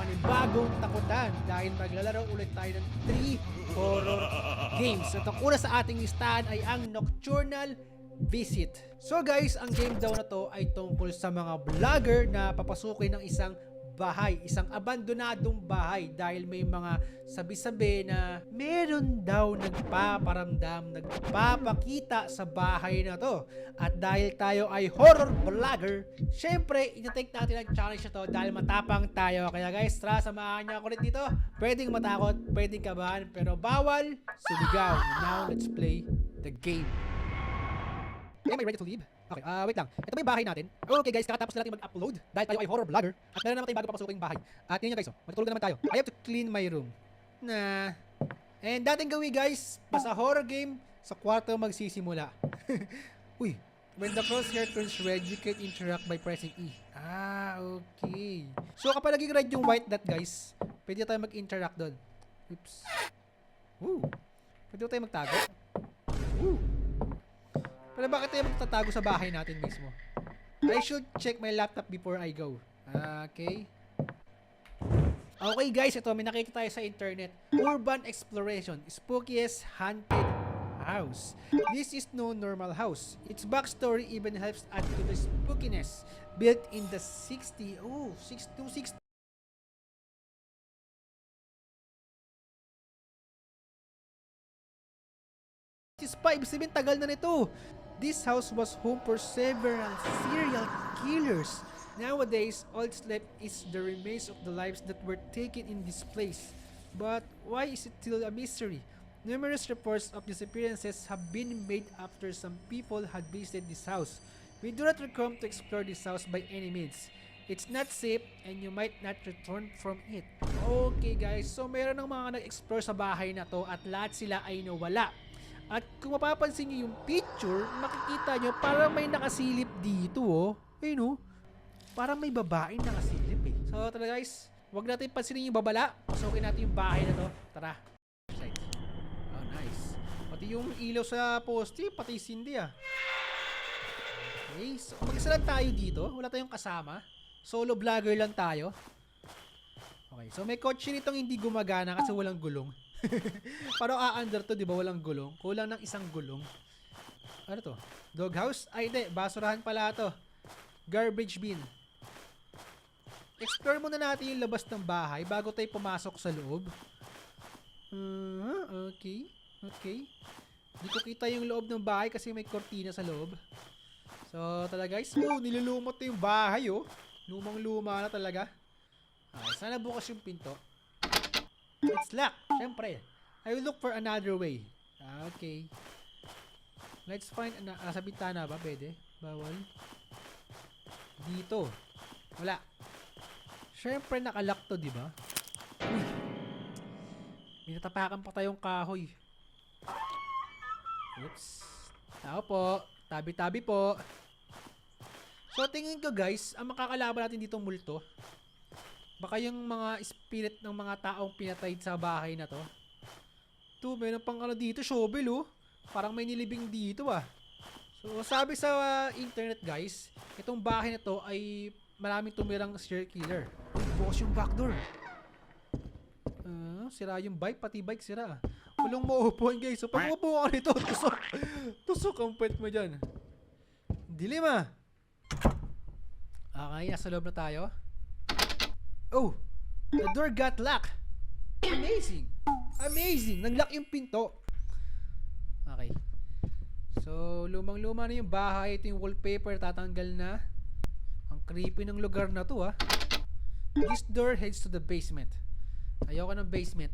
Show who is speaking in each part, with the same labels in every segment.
Speaker 1: aming bagong takutan dahil maglalaro ulit tayo ng 3 horror games. At ang una sa ating listahan ay ang Nocturnal Visit. So guys, ang game daw na to ay tungkol sa mga vlogger na papasukin ng isang bahay, isang abandonadong bahay dahil may mga sabi-sabi na meron daw nagpaparamdam, nagpapakita sa bahay na to. At dahil tayo ay horror vlogger, syempre, itatake natin ang challenge na to dahil matapang tayo. Kaya guys, tara, samahan niyo ako rin dito. Pwedeng matakot, pwedeng kabahan, pero bawal sumigaw. Now, let's play the game. Am I ready to leave? Okay, wait lang. Ito ba yung bahay natin? Okay guys, kakatapos na natin mag-upload dahil tayo ay horror vlogger at meron naman tayong bago papasukin bahay. At yun guys, matutulog na naman tayo. I have to clean my room. And dating gawin guys, basta horror game, sa kwarto magsisimula. Uy, when the crosshair turns red, you can interact by pressing E. Okay. So kapag naging red yung white dot guys, pwede tayo mag-interact doon. Oops. Woo. Pwede tayo magtago. Woo. Pero bakit tayo magtatago sa bahay natin mismo? I should check my laptop before I go. Okay. Okay guys, ito may nakita tayo sa internet. Urban Exploration, Spookiest Haunted House. This is no normal house. Its backstory even helps add to the spookiness. Built in the 60s. Oh, 626. Ibig sabihin tagal na nito. This house was home for several serial killers. Nowadays, all that's left is the remains of the lives that were taken in this place. But why is it still a mystery? Numerous reports of disappearances have been made after some people had visited this house. We do not recommend to explore this house by any means. It's not safe and you might not return from it. Okay guys, so meron ng mga nag-explore sa bahay na to at lahat sila ay nawala. At kung mapapansin nyo yung picture, makikita nyo parang may nakasilip dito oh. Ayun oh. Parang may babaeng nakasilip eh. So tara guys, wag natin pansinin yung babala. Pasukin natin yung bahay na to. Tara. Oh nice. Pati yung ilaw sa poste, pati Cindy ah. Okay, so mag-isa lang tayo dito. Wala tayong kasama. Solo vlogger lang tayo. Okay, so may kotse nitong hindi gumagana kasi walang gulong. Parang under to, di ba? Walang gulong. Kulang ng isang gulong. Ano to? Doghouse? Ay, hindi. Basurahan pala to. Garbage bin. Explore muna natin yung labas ng bahay bago tayo pumasok sa loob. Okay. Okay. Hindi ko kita yung loob ng bahay kasi may kortina sa loob. So, talaga guys. Oh, nilulumot na yung bahay, oh. Lumang-luma na talaga. Okay, sana bukas yung pinto. It's locked. Siyempre. I will look for another way. Okay. Let's find sa bintana ba? Pwede? Bawal. Dito. Wala. Siyempre nakalock to, di ba? Uy. May natapakan pa tayong kahoy. Oops. Tao po. Tabi-tabi po. So tingin ko guys, ang makakalaban natin dito multo. Baka yung mga spirit ng mga taong pinatay sa bahay na to. Ito, meron pang ano dito, shovel oh. Parang may nilibing dito ah. So, sabi sa internet guys, itong bahay na to ay maraming tumirang serial killer. Bukas yung backdoor. Sira yung bike, pati bike sira. Walang mauupuan guys. So, pag umupo ka nito, tusok. Tusok ang puwet mo dyan. Dilim ah. Okay, nasa loob na tayo. Oh, the door got locked. Amazing. Amazing. Nag-lock yung pinto. Okay. So, lumang-luma na yung bahay. Ito yung wallpaper. Tatanggal na. Ang creepy ng lugar na to, ah. This door heads to the basement. Ayoko ng basement.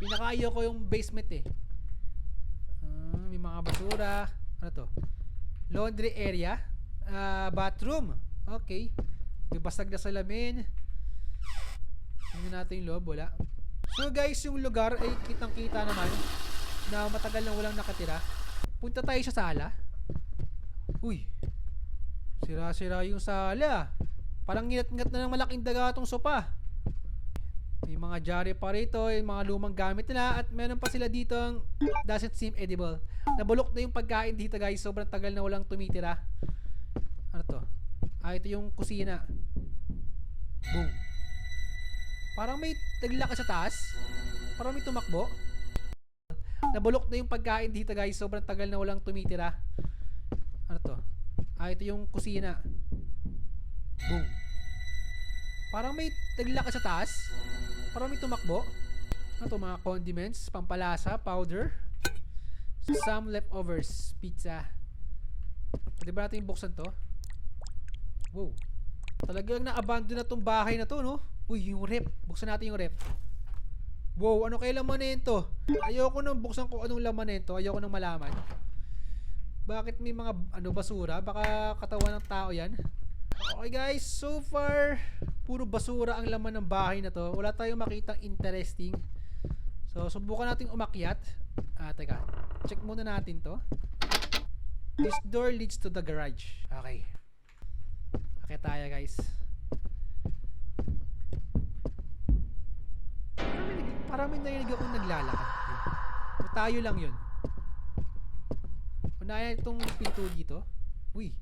Speaker 1: Pinaka-ayoko yung basement, eh. May mga basura. Ano to? Laundry area. Bathroom. Okay. May basag na salamin. Tingnan natin yung loob, wala. So guys, yung lugar ay kitang-kita naman na matagal na walang nakatira. Punta tayo sa sala. Uy. Sira-sira yung sala. Parang nginat-ngat na ng malaking daga tong sopa. May mga jari pa rito, yung mga lumang gamit nila at meron pa sila dito ang doesn't seem edible. Nabulok na yung pagkain dito guys. Sobrang tagal na walang tumitira. Ano to? Ito yung kusina. Boom. Parang may naglakad sa taas. Parang may tumakbo. Nabulok na yung pagkain dito guys. Sobrang tagal na walang tumitira. Ano to? Ah, ito yung kusina. Boom. Parang may naglakad sa taas. Parang may tumakbo. Ano to? Mga condiments, pampalasa, powder. Some leftovers, pizza. Pwede ba natin buksan to? Wow. Talagang na-abandon na tong bahay na to, no? Uy, yung rep. Buksan natin yung rep. Wow, ano kaya laman nito? Ayoko nang buksan ko anong laman nito. Ayoko nang malaman. Bakit may mga basura? Baka katawan ng tao yan. Okay guys, so far puro basura ang laman ng bahay na to. Wala tayong makitang interesting. So, subukan natin umakyat. Teka. Check muna natin to. This door leads to the garage. Okay. Akyat tayo guys. Parang may narinig akong naglalakad. So, tayo lang yun. Unahin itong pinto dito. Uy.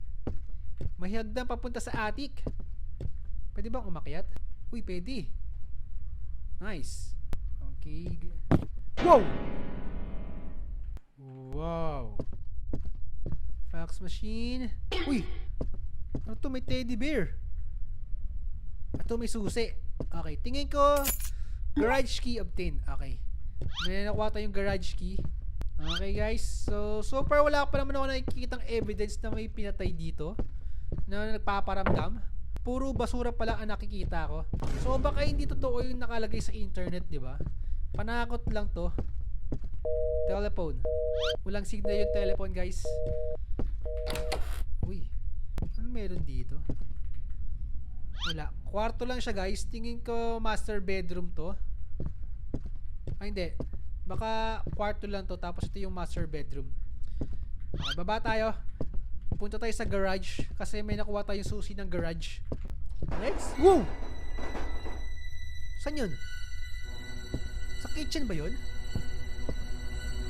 Speaker 1: May hagdan papunta sa attic. Pwede bang umakyat? Uy, pwede. Nice. Okay. Wow! Wow. Fax machine. Uy! Ano to? May teddy bear. Ito may susi. Okay. Tingin ko garage key obtained. Okay. May nakuha tayong garage key. Okay guys. So far wala pa naman ako nakikitang evidence na may pinatay dito. Na nagpaparamdam. Puro basura pa lang ang nakikita ko. So baka hindi totoo yung nakalagay sa internet, di ba? Panakot lang to. Telephone. Walang signal yung telephone guys. Uy. Ano meron dito? Wala. Kwarto lang siya guys. Tingin ko master bedroom to. Ay hindi. Baka kwarto lang to. Tapos ito yung master bedroom. Okay, baba tayo. Punta tayo sa garage. Kasi may nakuha tayong susi ng garage. Let's go! Saan yun? Sa kitchen ba yun?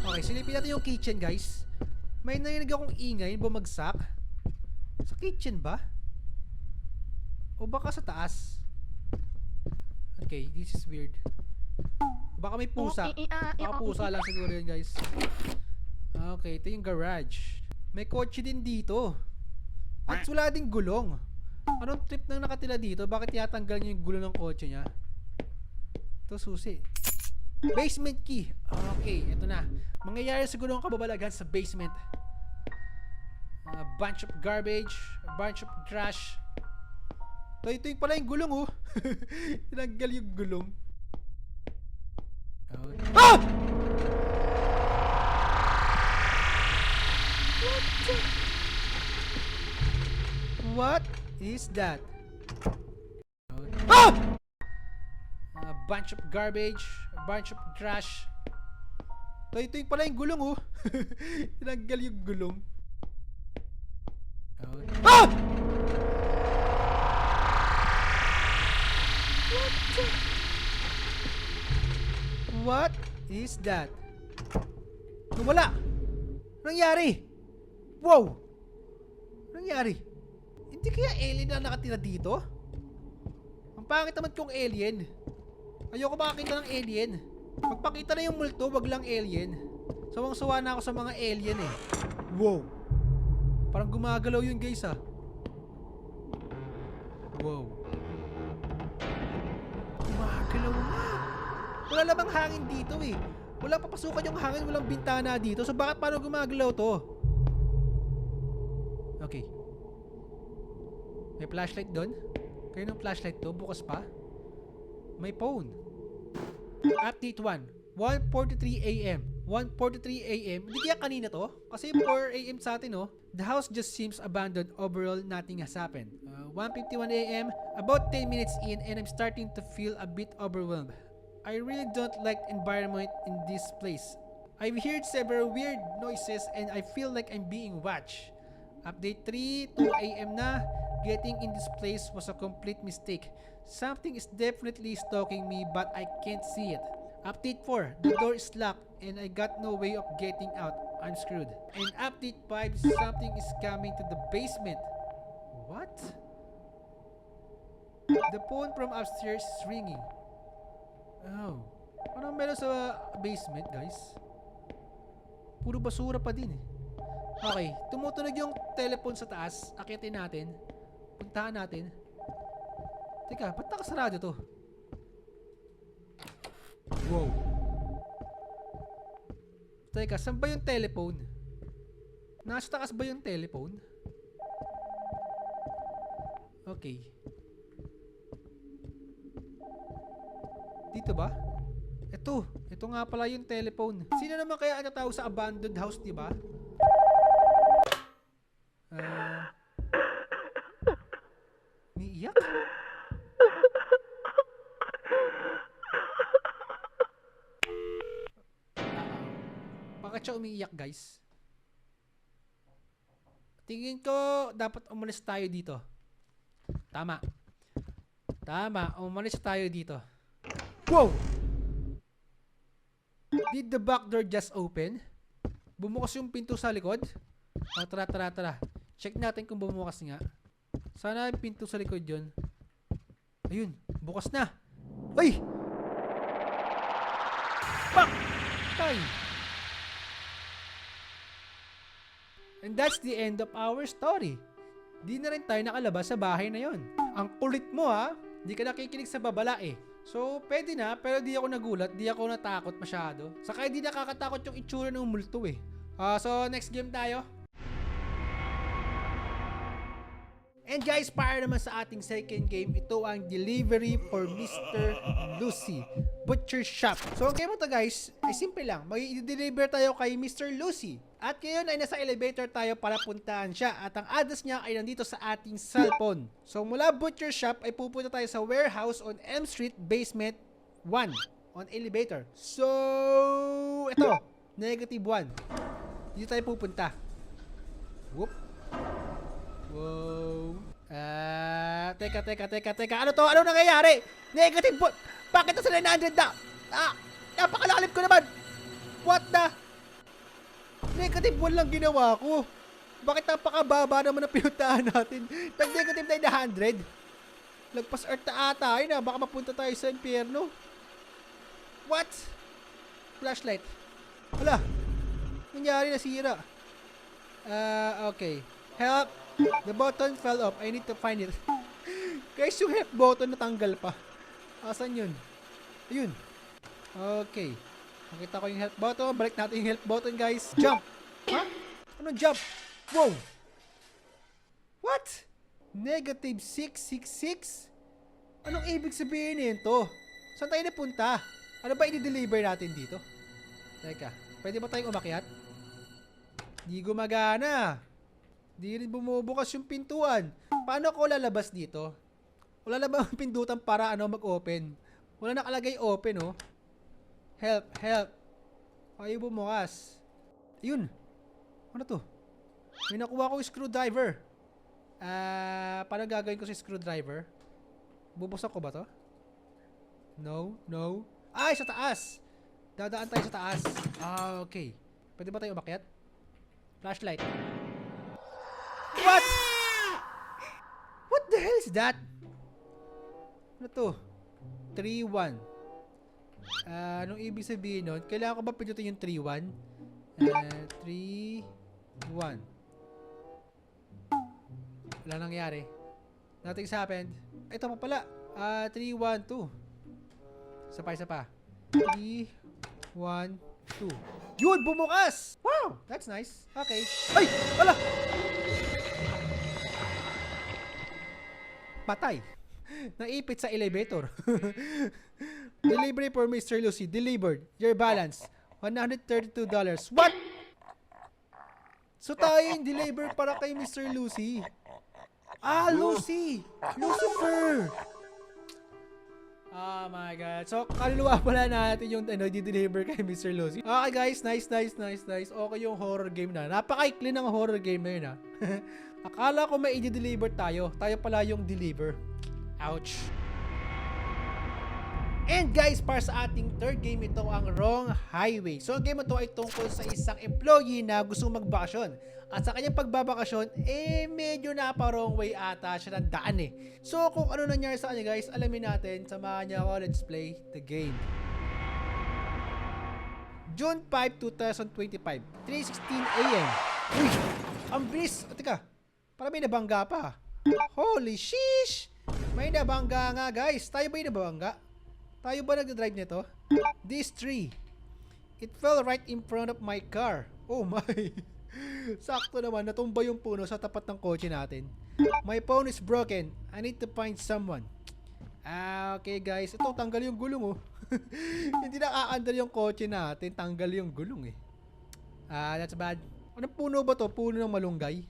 Speaker 1: Okay, silipin natin yung kitchen guys. May narinig akong ingay. Bumagsak. Sa kitchen ba? O baka sa taas? Okay, this is weird. Baka may pusa. Baka pusa lang siguro yun guys. Okay, ito yung garage. May kotse din dito. At wala ding gulong. Anong trip nang nakatila dito? Bakit tinatanggal niya yung gulong ng kotse niya? Ito susi. Basement key. Okay, ito na. Mangyayari siguro ang kababalagan sa basement. A bunch of garbage. A bunch of trash. Ito yung pala yung gulong oh. Tinanggal yung gulong. Okay. Ah! What is that? Okay. Ah! A bunch of garbage. A bunch of trash. Ito yung pala yung gulong oh. Tinanggal yung gulong. Okay. Ah! What is that? Wala! Nangyari? Wow! Nangyari? Hindi kaya alien na nakatira dito? Ang pangit naman kong alien. Ayoko makakita ng alien. Magpakita na yung multo, wag lang alien. Sawang-sawa na ako sa mga alien eh. Wow! Parang gumagalaw yun guys ah. Wow. Gumagalaw na. Wala namang hangin dito eh. Wala papasukan yung hangin, walang bintana dito. So bakit paano gumagalaw to? Okay. May flashlight doon. Kayo ng flashlight to, bukas pa. May phone. Update 1. 1:43 AM. 1:43 AM. Hindi kaya kanina to? Kasi 4 AM sa atin oh. The house just seems abandoned. Overall, nothing has happened. 1:51 AM. About 10 minutes in and I'm starting to feel a bit overwhelmed. I really don't like the environment in this place. I've heard several weird noises and I feel like I'm being watched. Update 3, 2 AM na. Getting in this place was a complete mistake. Something is definitely stalking me but I can't see it. Update 4, the door is locked and I got no way of getting out. I'm screwed. And update 5, something is coming to the basement. What? The phone from upstairs is ringing. Oh. Anong meron sa basement, guys? Puro basura pa din eh. Okay, tumutunog yung telephone sa taas. Akitin natin. Puntahan natin. Teka, ba't nakasarado to? Wow. Teka, saan ba yung telephone? Nasa taas ba yung telephone? Okay. Dito ba? Ito nga pala yung telephone. Sino naman kaya ang tawag sa abandoned house, di ba? Umiiyak? Bakit siya umiiyak, guys? Tingin ko dapat umalis tayo dito. Tama, umalis tayo dito. Wow! Did the back door just open? Bumukas yung pinto sa likod? Oh, tara. Check natin kung bumukas nga. Sana yung pinto sa likod yun. Ayun, bukas na. Ay! Pak! Tay! And that's the end of our story. Di na rin tayo nakalabas sa bahay na yon. Ang kulit mo ha, di ka nakikinig sa babala eh. So, pwede na, pero di ako nagulat, di ako natakot masyado. Saka di nakakatakot yung itsura ng multo eh. So, next game tayo. And guys, para naman sa ating second game, ito ang Delivery for Mr. Lucy Butcher Shop. So, ang game mo to guys, ay simple lang. Mag-i-deliver tayo kay Mr. Lucy. At ngayon ay nasa elevator tayo para puntahan siya. At ang address niya ay nandito sa ating cellphone. So, mula Butcher Shop ay pupunta tayo sa warehouse on M Street, basement 1 on elevator. So, ito, -1. Dito tayo pupunta. Whoop. Wow. Teka. Ano to? Ano nangyayari? Negative po. Bakit nasa 900 na? Napakalalim ko naman. What the? Negative 1 lang ginawa ko. Bakit napakababa naman ang pinuntahan natin? Nag-negative 900. Lagpas earth na ata. Ay na, baka mapunta tayo sa impyerno. What? Flashlight. Hala. Nangyari, nasira. Okay. Help. The button fell off. I need to find it. Guys, yung help button natanggal pa. Asan yun? Ayun. Okay. Nakita ko yung help button. Balik natin yung help button, guys. Jump! Ha? Anong jump? Wow! What? -666? Anong ibig sabihin nito? Saan tayo napunta? Ano ba i-deliver natin dito? Teka. Pwede ba tayong umakyat? Di gumagana. Di rin bumubukas yung pintuan. Paano ako lalabas dito? Wala na ba ang pindutan para mag-open? Wala nakalagay open, oh. Help. Ayaw bumukas. Ayun. Ano to? May nakuha akong screwdriver. Paano gagawin ko sa screwdriver? Bubuksan ko ba to? No. Ay, sa taas. Dadaan tayo sa taas. Okay. Pwede ba tayo umakyat? Flashlight. What? What the hell is that? Ano to? 3-1. Anong ibig sabihin nun? Kailangan ko ba pindutin yung 3-1? 3-1. Wala nangyari. Nothing's happened. Ito pa pala. 3-1-2. Isa pa. 3-1-2. Yun! Bumukas! Wow! That's nice. Okay. Ay! Wala! Patay. Naipit sa elevator. Delivery for Mr. Lucy. Delivered. Your balance. $132. What? So tayo yung deliver para kay Mr. Lucy. Lucy! Lucifer! Oh my God. So, kaluluwa pala natin yung di-deliver kay Mr. Lucy. Okay guys, nice. Okay yung horror game na. Napaka-ikli ng horror game na yun ha. Akala ko may i-deliver tayo. Tayo pala yung deliver. Ouch. And guys, para sa ating third game, ito ang Wrong Highway. So ang game ito ay tungkol sa isang employee na gusto magbakasyon. At sa kanyang pagbabakasyon, medyo napa-wrong way ata siya ng daan So kung ano nangyari sa kanya guys, alamin natin. Samahan niya ako, let's play the game. June 5, 2025, 3:16 AM. Uy, ang bilis. Teka, parang may nabangga pa. Holy sheesh! May nabangga nga guys. Tayo ba yung nabangga? Tayo ba nag-drive nito? This tree. It fell right in front of my car. Oh my. Sakto naman, natumba yung puno sa tapat ng kotse natin. My phone is broken. I need to find someone. Okay guys. Ito, tanggal yung gulong Hindi nakaandar yung kotse natin. Tanggal yung gulong that's bad. Anong puno ba to? Puno ng malunggay?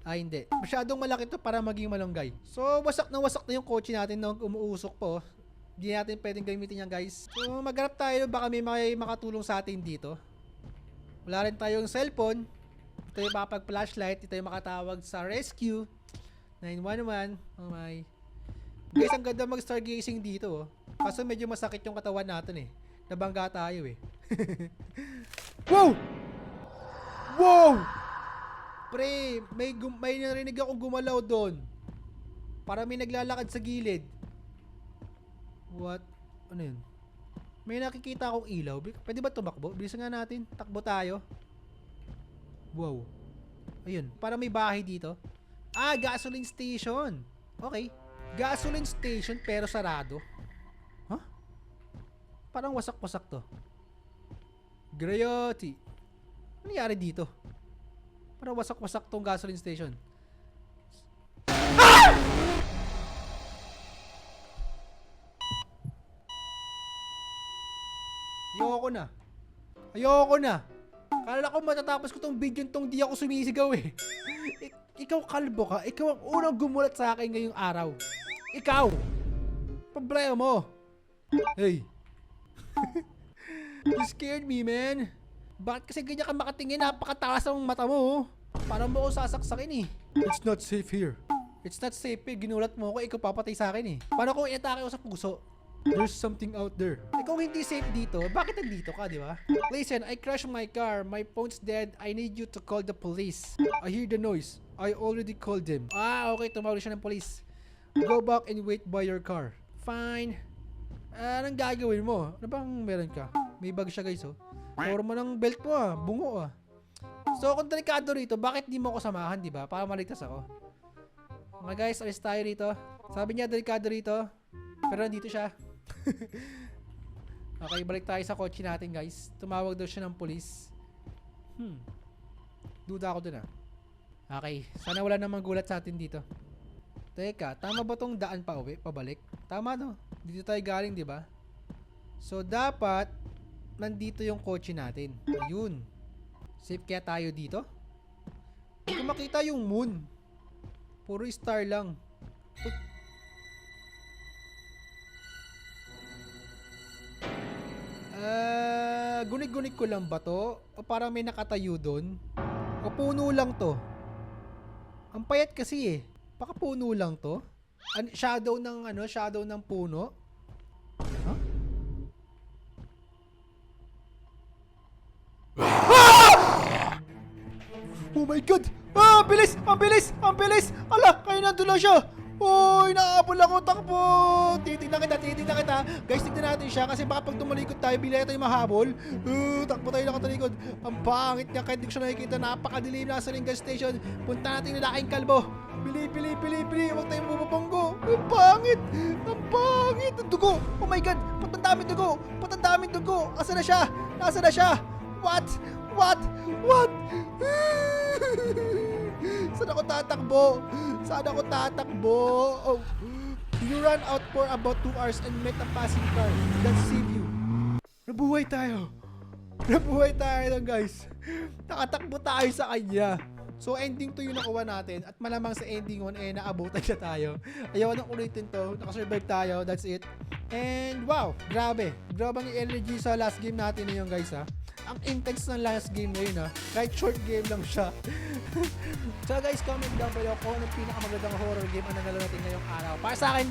Speaker 1: Hindi. Masyadong malaki to para maging malunggay. So, wasak na yung kotse natin nung umuusok po. Hindi natin pwedeng gamitin yan guys. So, maghanap tayo. Baka may makatulong sa atin dito. Wala rin tayong cellphone. Ito yung makapag-flashlight. Ito yung makatawag sa rescue. 911. Oh my. Guys, ang ganda mag-stargazing dito Kaso medyo masakit yung katawan natin Nabangga tayo Wow! Wow! Pre, may narinig akong gumalaw doon. Para may naglalakad sa gilid. What? Ano yun? May nakikita akong ilaw. Pwede ba tumakbo? Bilisan nga natin. Takbo tayo. Wow. Ayun. Para may bahay dito. Gasoline station. Okay. Gasoline station pero sarado. Huh? Parang wasak-wasak to. Grayoti. Ano nangyari dito? Parang wasak-wasak tong gasoline station. Ayoko na. Kala ko matatapos ko tong video tong di ako sumisigaw Ikaw kalbo ka. Ikaw ang unang gumulat sa akin ngayong araw. Ikaw. Problema mo. Hey. You scared me, man. Bakit kasi ganyan ka makatingin? Napakataas ang mata mo Parang mo ako sasaksakin It's not safe here. It's not safe Ginulat mo ako. Ikaw papatay sa akin Paano kung iatake ko sa puso? There's something out there. Kung hindi safe dito, bakit nandito ka, di ba? Listen, I crashed my car. My phone's dead. I need you to call the police. I hear the noise. I already called them. Okay. Tumawag siya ng police. Go back and wait by your car. Fine. Anong gagawin mo? Ano bang meron ka? May bag siya guys Forma ng belt mo Bungo So kung delikado rito, bakit di mo ako samahan, di ba? Para maligtas ako. Mga guys, alis tayo rito. Sabi niya delikado rito. Pero nandito siya. Okay, balik tayo sa kotse natin guys. Tumawag daw siya ng police. Duda ako dun Okay, sana wala namang gulat sa atin dito. Teka, tama ba tong daan pa uwi? Pabalik? Tama no? Dito tayo galing, di ba? So dapat nandito yung kotse natin. Ayun. Safe kaya tayo dito? Hindi ko makita yung moon. Puro star lang. Gunig-gunig ko lang ba to? O parang may nakatayo doon? O puno lang to? Ang payat kasi Baka puno lang to? Shadow ng puno? Huh? Oh my god! Ang bilis! Ang bilis! Ang bilis! Ala! Kaya nandun lang siya! Uy! Nakaabol ako! Takbo! Titignan kita! Guys, tignan natin siya kasi baka pag tumalikod tayo, bila tayo mahabol. Takbo tayo nakatalikod. Ang pangit niya kahit di ko siya nakikita. Napakadilim na sa gas station. Punta natin na laking kalbo. Pili! Huwag tayong bumabanggo. Ang pangit! Ang pangit! Ang dugo! Oh my god! Ba't ang daming dugo? Asa na siya? What? Saan ako tatakbo? Oh. You run out for about 2 hours and met a passing car that saved you. Nabuhay tayo lang guys. Nakatakbo tayo sa kanya. So ending 2 yung nakuha natin. At malamang sa ending 1 naabutan siya tayo. Ayaw nang ulitin to. Nakasurvive tayo. That's it. And wow, grabe ang energy sa last game natin na yun guys Ang intense ng last game na yun Kahit short game lang siya. So guys, comment down below kung anong pinakamagandang horror game ang nanalo natin ngayong araw. Para sa akin,